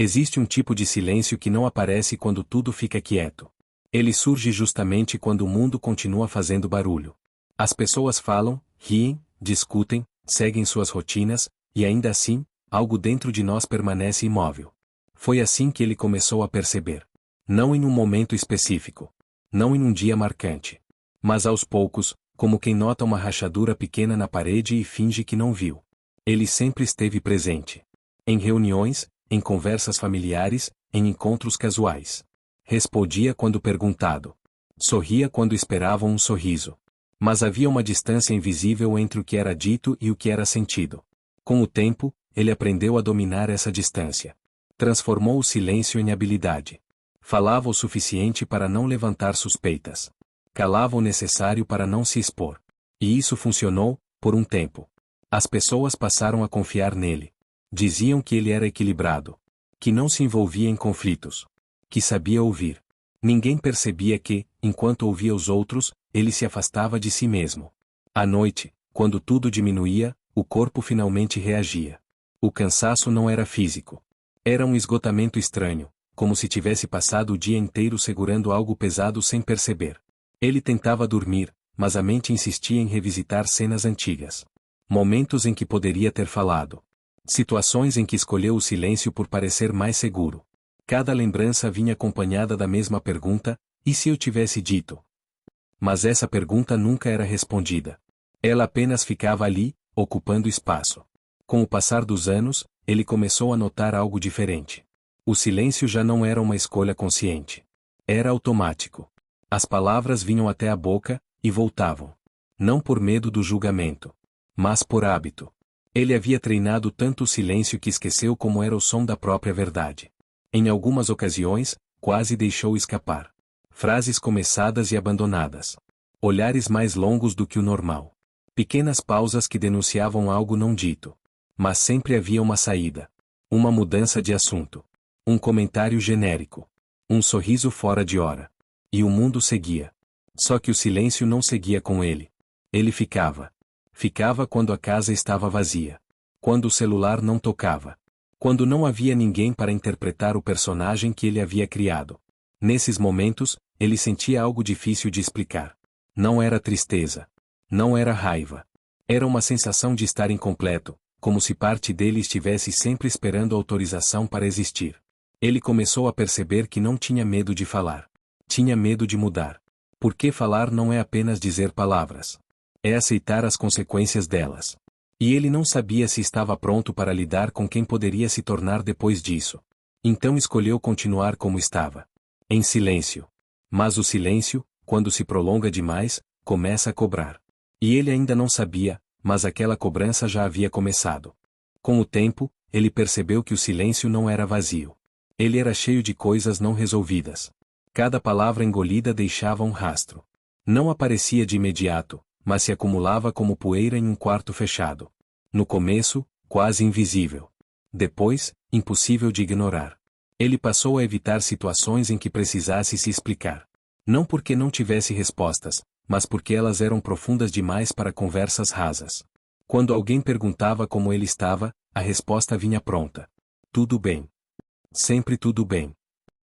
Existe um tipo de silêncio que não aparece quando tudo fica quieto. Ele surge justamente quando o mundo continua fazendo barulho. As pessoas falam, riem, discutem, seguem suas rotinas, e ainda assim, algo dentro de nós permanece imóvel. Foi assim que ele começou a perceber. Não em um momento específico. Não em um dia marcante. Mas aos poucos, como quem nota uma rachadura pequena na parede e finge que não viu. Ele sempre esteve presente. Em reuniões, em conversas familiares, em encontros casuais. Respondia quando perguntado. Sorria quando esperavam um sorriso. Mas havia uma distância invisível entre o que era dito e o que era sentido. Com o tempo, ele aprendeu a dominar essa distância. Transformou o silêncio em habilidade. Falava o suficiente para não levantar suspeitas. Calava o necessário para não se expor. E isso funcionou, por um tempo. As pessoas passaram a confiar nele. Diziam que ele era equilibrado. Que não se envolvia em conflitos. Que sabia ouvir. Ninguém percebia que, enquanto ouvia os outros, ele se afastava de si mesmo. À noite, quando tudo diminuía, o corpo finalmente reagia. O cansaço não era físico. Era um esgotamento estranho, como se tivesse passado o dia inteiro segurando algo pesado sem perceber. Ele tentava dormir, mas a mente insistia em revisitar cenas antigas. Momentos em que poderia ter falado. Situações em que escolheu o silêncio por parecer mais seguro. Cada lembrança vinha acompanhada da mesma pergunta: e se eu tivesse dito? Mas essa pergunta nunca era respondida. Ela apenas ficava ali, ocupando espaço. Com o passar dos anos, ele começou a notar algo diferente. O silêncio já não era uma escolha consciente. Era automático. As palavras vinham até a boca, e voltavam. Não por medo do julgamento. Mas por hábito. Ele havia treinado tanto o silêncio que esqueceu como era o som da própria verdade. Em algumas ocasiões, quase deixou escapar. Frases começadas e abandonadas. Olhares mais longos do que o normal. Pequenas pausas que denunciavam algo não dito. Mas sempre havia uma saída. Uma mudança de assunto. Um comentário genérico. Um sorriso fora de hora. E o mundo seguia. Só que o silêncio não seguia com ele. Ele ficava. Ficava quando a casa estava vazia. Quando o celular não tocava. Quando não havia ninguém para interpretar o personagem que ele havia criado. Nesses momentos, ele sentia algo difícil de explicar. Não era tristeza. Não era raiva. Era uma sensação de estar incompleto, como se parte dele estivesse sempre esperando autorização para existir. Ele começou a perceber que não tinha medo de falar. Tinha medo de mudar. Porque falar não é apenas dizer palavras. É aceitar as consequências delas. E ele não sabia se estava pronto para lidar com quem poderia se tornar depois disso. Então escolheu continuar como estava. Em silêncio. Mas o silêncio, quando se prolonga demais, começa a cobrar. E ele ainda não sabia, mas aquela cobrança já havia começado. Com o tempo, ele percebeu que o silêncio não era vazio. Ele era cheio de coisas não resolvidas. Cada palavra engolida deixava um rastro. Não aparecia de imediato, mas se acumulava como poeira em um quarto fechado. No começo, quase invisível. Depois, impossível de ignorar. Ele passou a evitar situações em que precisasse se explicar. Não porque não tivesse respostas, mas porque elas eram profundas demais para conversas rasas. Quando alguém perguntava como ele estava, a resposta vinha pronta. Tudo bem. Sempre tudo bem.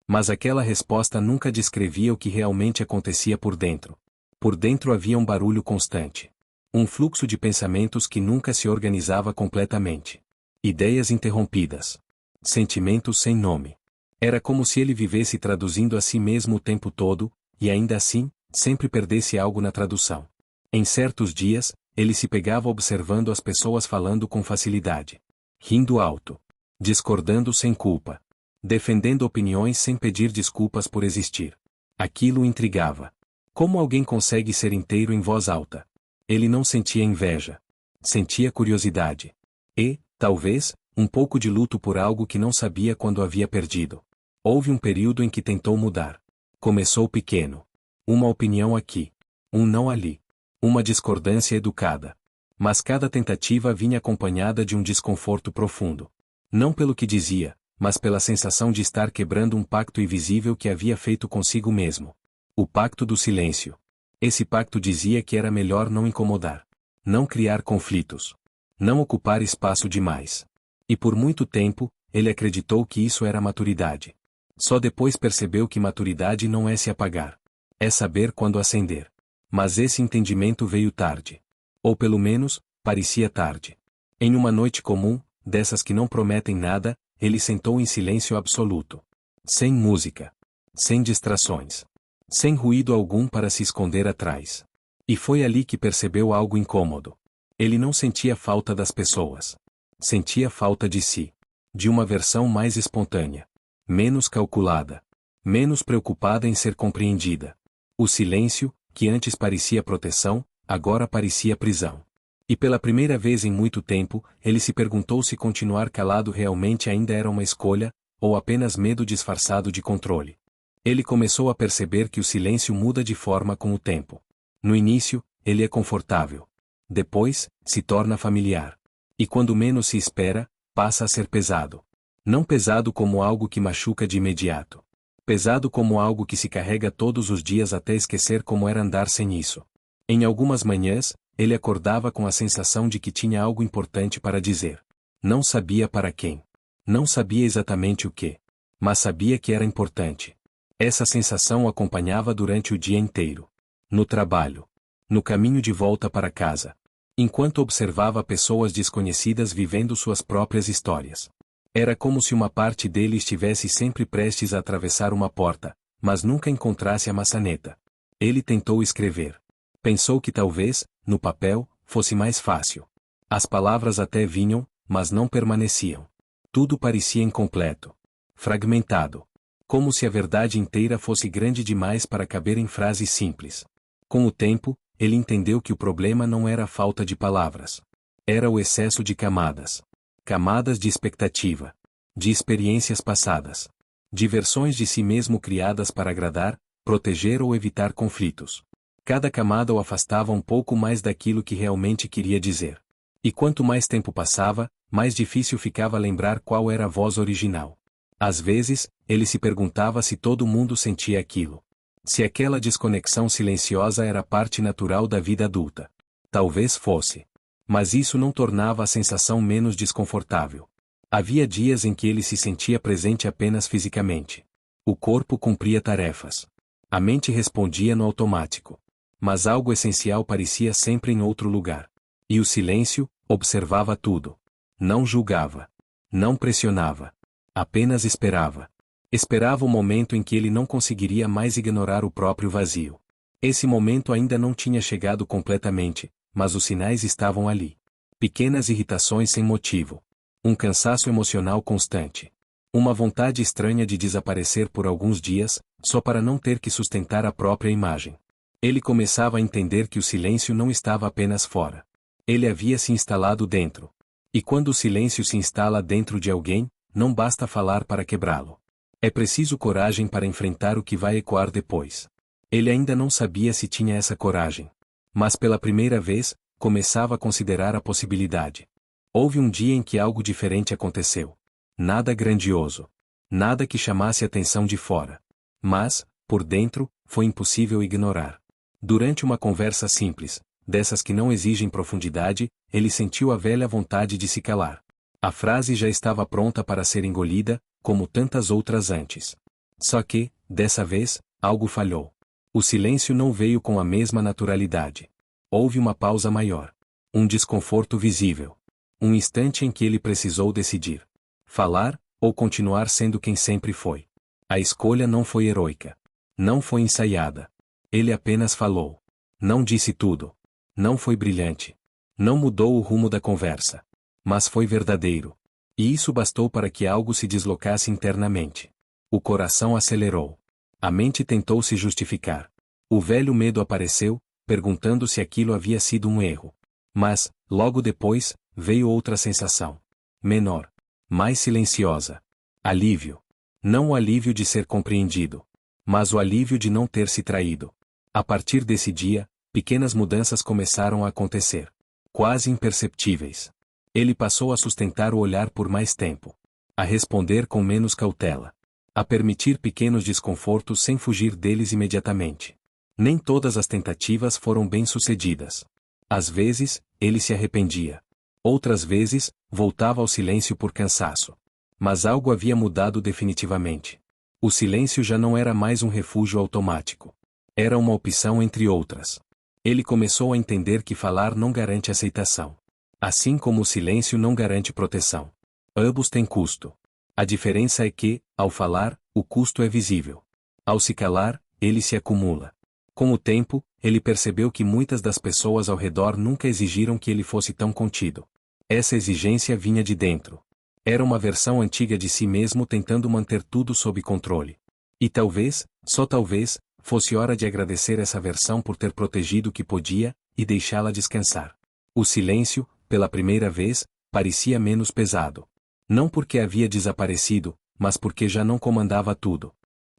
Mas aquela resposta nunca descrevia o que realmente acontecia por dentro. Por dentro havia um barulho constante. Um fluxo de pensamentos que nunca se organizava completamente. Ideias interrompidas. Sentimentos sem nome. Era como se ele vivesse traduzindo a si mesmo o tempo todo, e ainda assim, sempre perdesse algo na tradução. Em certos dias, ele se pegava observando as pessoas falando com facilidade. Rindo alto. Discordando sem culpa. Defendendo opiniões sem pedir desculpas por existir. Aquilo o intrigava. Como alguém consegue ser inteiro em voz alta? Ele não sentia inveja. Sentia curiosidade. E, talvez, um pouco de luto por algo que não sabia quando havia perdido. Houve um período em que tentou mudar. Começou pequeno. Uma opinião aqui. Um não ali. Uma discordância educada. Mas cada tentativa vinha acompanhada de um desconforto profundo. Não pelo que dizia, mas pela sensação de estar quebrando um pacto invisível que havia feito consigo mesmo. O pacto do silêncio. Esse pacto dizia que era melhor não incomodar. Não criar conflitos. Não ocupar espaço demais. E por muito tempo, ele acreditou que isso era maturidade. Só depois percebeu que maturidade não é se apagar. É saber quando acender. Mas esse entendimento veio tarde. Ou pelo menos, parecia tarde. Em uma noite comum, dessas que não prometem nada, ele sentou em silêncio absoluto. Sem música. Sem distrações. Sem ruído algum para se esconder atrás. E foi ali que percebeu algo incômodo. Ele não sentia falta das pessoas. Sentia falta de si. De uma versão mais espontânea. Menos calculada. Menos preocupada em ser compreendida. O silêncio, que antes parecia proteção, agora parecia prisão. E pela primeira vez em muito tempo, ele se perguntou se continuar calado realmente ainda era uma escolha, ou apenas medo disfarçado de controle. Ele começou a perceber que o silêncio muda de forma com o tempo. No início, ele é confortável. Depois, se torna familiar. E quando menos se espera, passa a ser pesado. Não pesado como algo que machuca de imediato. Pesado como algo que se carrega todos os dias até esquecer como era andar sem isso. Em algumas manhãs, ele acordava com a sensação de que tinha algo importante para dizer. Não sabia para quem. Não sabia exatamente o que. Mas sabia que era importante. Essa sensação o acompanhava durante o dia inteiro. No trabalho. No caminho de volta para casa. Enquanto observava pessoas desconhecidas vivendo suas próprias histórias. Era como se uma parte dele estivesse sempre prestes a atravessar uma porta, mas nunca encontrasse a maçaneta. Ele tentou escrever. Pensou que talvez, no papel, fosse mais fácil. As palavras até vinham, mas não permaneciam. Tudo parecia incompleto. Fragmentado. Como se a verdade inteira fosse grande demais para caber em frases simples. Com o tempo, ele entendeu que o problema não era a falta de palavras. Era o excesso de camadas. Camadas de expectativa. De experiências passadas. De versões de si mesmo criadas para agradar, proteger ou evitar conflitos. Cada camada o afastava um pouco mais daquilo que realmente queria dizer. E quanto mais tempo passava, mais difícil ficava lembrar qual era a voz original. Às vezes, ele se perguntava se todo mundo sentia aquilo. Se aquela desconexão silenciosa era parte natural da vida adulta. Talvez fosse. Mas isso não tornava a sensação menos desconfortável. Havia dias em que ele se sentia presente apenas fisicamente. O corpo cumpria tarefas. A mente respondia no automático. Mas algo essencial parecia sempre em outro lugar. E o silêncio, observava tudo. Não julgava. Não pressionava. Apenas esperava. Esperava o momento em que ele não conseguiria mais ignorar o próprio vazio. Esse momento ainda não tinha chegado completamente, mas os sinais estavam ali. Pequenas irritações sem motivo. Um cansaço emocional constante. Uma vontade estranha de desaparecer por alguns dias, só para não ter que sustentar a própria imagem. Ele começava a entender que o silêncio não estava apenas fora. Ele havia se instalado dentro. E quando o silêncio se instala dentro de alguém, não basta falar para quebrá-lo. É preciso coragem para enfrentar o que vai ecoar depois. Ele ainda não sabia se tinha essa coragem. Mas pela primeira vez, começava a considerar a possibilidade. Houve um dia em que algo diferente aconteceu. Nada grandioso. Nada que chamasse atenção de fora. Mas, por dentro, foi impossível ignorar. Durante uma conversa simples, dessas que não exigem profundidade, ele sentiu a velha vontade de se calar. A frase já estava pronta para ser engolida, como tantas outras antes. Só que, dessa vez, algo falhou. O silêncio não veio com a mesma naturalidade. Houve uma pausa maior. Um desconforto visível. Um instante em que ele precisou decidir. Falar, ou continuar sendo quem sempre foi. A escolha não foi heroica. Não foi ensaiada. Ele apenas falou. Não disse tudo. Não foi brilhante. Não mudou o rumo da conversa. Mas foi verdadeiro. E isso bastou para que algo se deslocasse internamente. O coração acelerou. A mente tentou se justificar. O velho medo apareceu, perguntando se aquilo havia sido um erro. Mas, logo depois, veio outra sensação. Menor. Mais silenciosa. Alívio. Não o alívio de ser compreendido. Mas o alívio de não ter se traído. A partir desse dia, pequenas mudanças começaram a acontecer. Quase imperceptíveis. Ele passou a sustentar o olhar por mais tempo. A responder com menos cautela. A permitir pequenos desconfortos sem fugir deles imediatamente. Nem todas as tentativas foram bem-sucedidas. Às vezes, ele se arrependia. Outras vezes, voltava ao silêncio por cansaço. Mas algo havia mudado definitivamente. O silêncio já não era mais um refúgio automático. Era uma opção entre outras. Ele começou a entender que falar não garante aceitação. Assim como o silêncio não garante proteção. Ambos têm custo. A diferença é que, ao falar, o custo é visível. Ao se calar, ele se acumula. Com o tempo, ele percebeu que muitas das pessoas ao redor nunca exigiram que ele fosse tão contido. Essa exigência vinha de dentro. Era uma versão antiga de si mesmo tentando manter tudo sob controle. E talvez, só talvez, fosse hora de agradecer essa versão por ter protegido o que podia, e deixá-la descansar. O silêncio, pela primeira vez, parecia menos pesado. Não porque havia desaparecido, mas porque já não comandava tudo.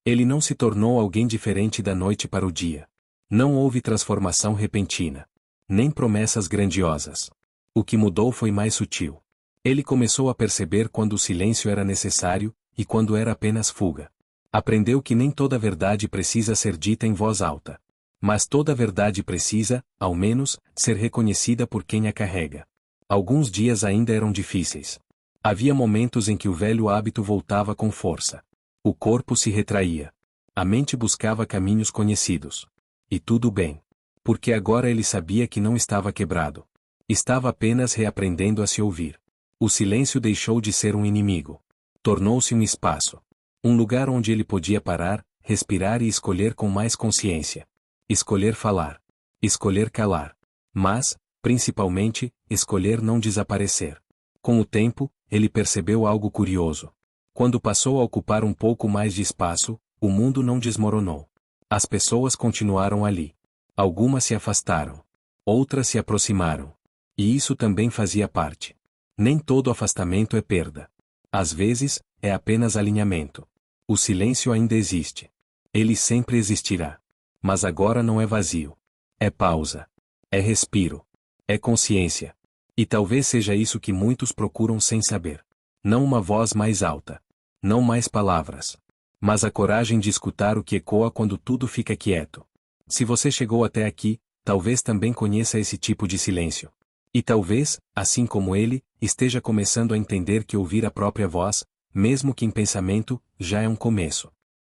Ele não se tornou alguém diferente da noite para o dia. Não houve transformação repentina. Nem promessas grandiosas. O que mudou foi mais sutil. Ele começou a perceber quando o silêncio era necessário, e quando era apenas fuga. Aprendeu que nem toda verdade precisa ser dita em voz alta. Mas toda verdade precisa, ao menos, ser reconhecida por quem a carrega. Alguns dias ainda eram difíceis. Havia momentos em que o velho hábito voltava com força. O corpo se retraía. A mente buscava caminhos conhecidos. E tudo bem. Porque agora ele sabia que não estava quebrado. Estava apenas reaprendendo a se ouvir. O silêncio deixou de ser um inimigo. Tornou-se um espaço. Um lugar onde ele podia parar, respirar e escolher com mais consciência. Escolher falar. Escolher calar. Mas, principalmente, escolher não desaparecer. Com o tempo, ele percebeu algo curioso. Quando passou a ocupar um pouco mais de espaço, o mundo não desmoronou. As pessoas continuaram ali. Algumas se afastaram. Outras se aproximaram. E isso também fazia parte. Nem todo afastamento é perda. Às vezes, é apenas alinhamento. O silêncio ainda existe. Ele sempre existirá. Mas agora não é vazio. É pausa. É respiro. É consciência. E talvez seja isso que muitos procuram sem saber. Não uma voz mais alta. Não mais palavras. Mas a coragem de escutar o que ecoa quando tudo fica quieto. Se você chegou até aqui, talvez também conheça esse tipo de silêncio. E talvez, assim como ele, esteja começando a entender que ouvir a própria voz, mesmo que em pensamento, já é um começo.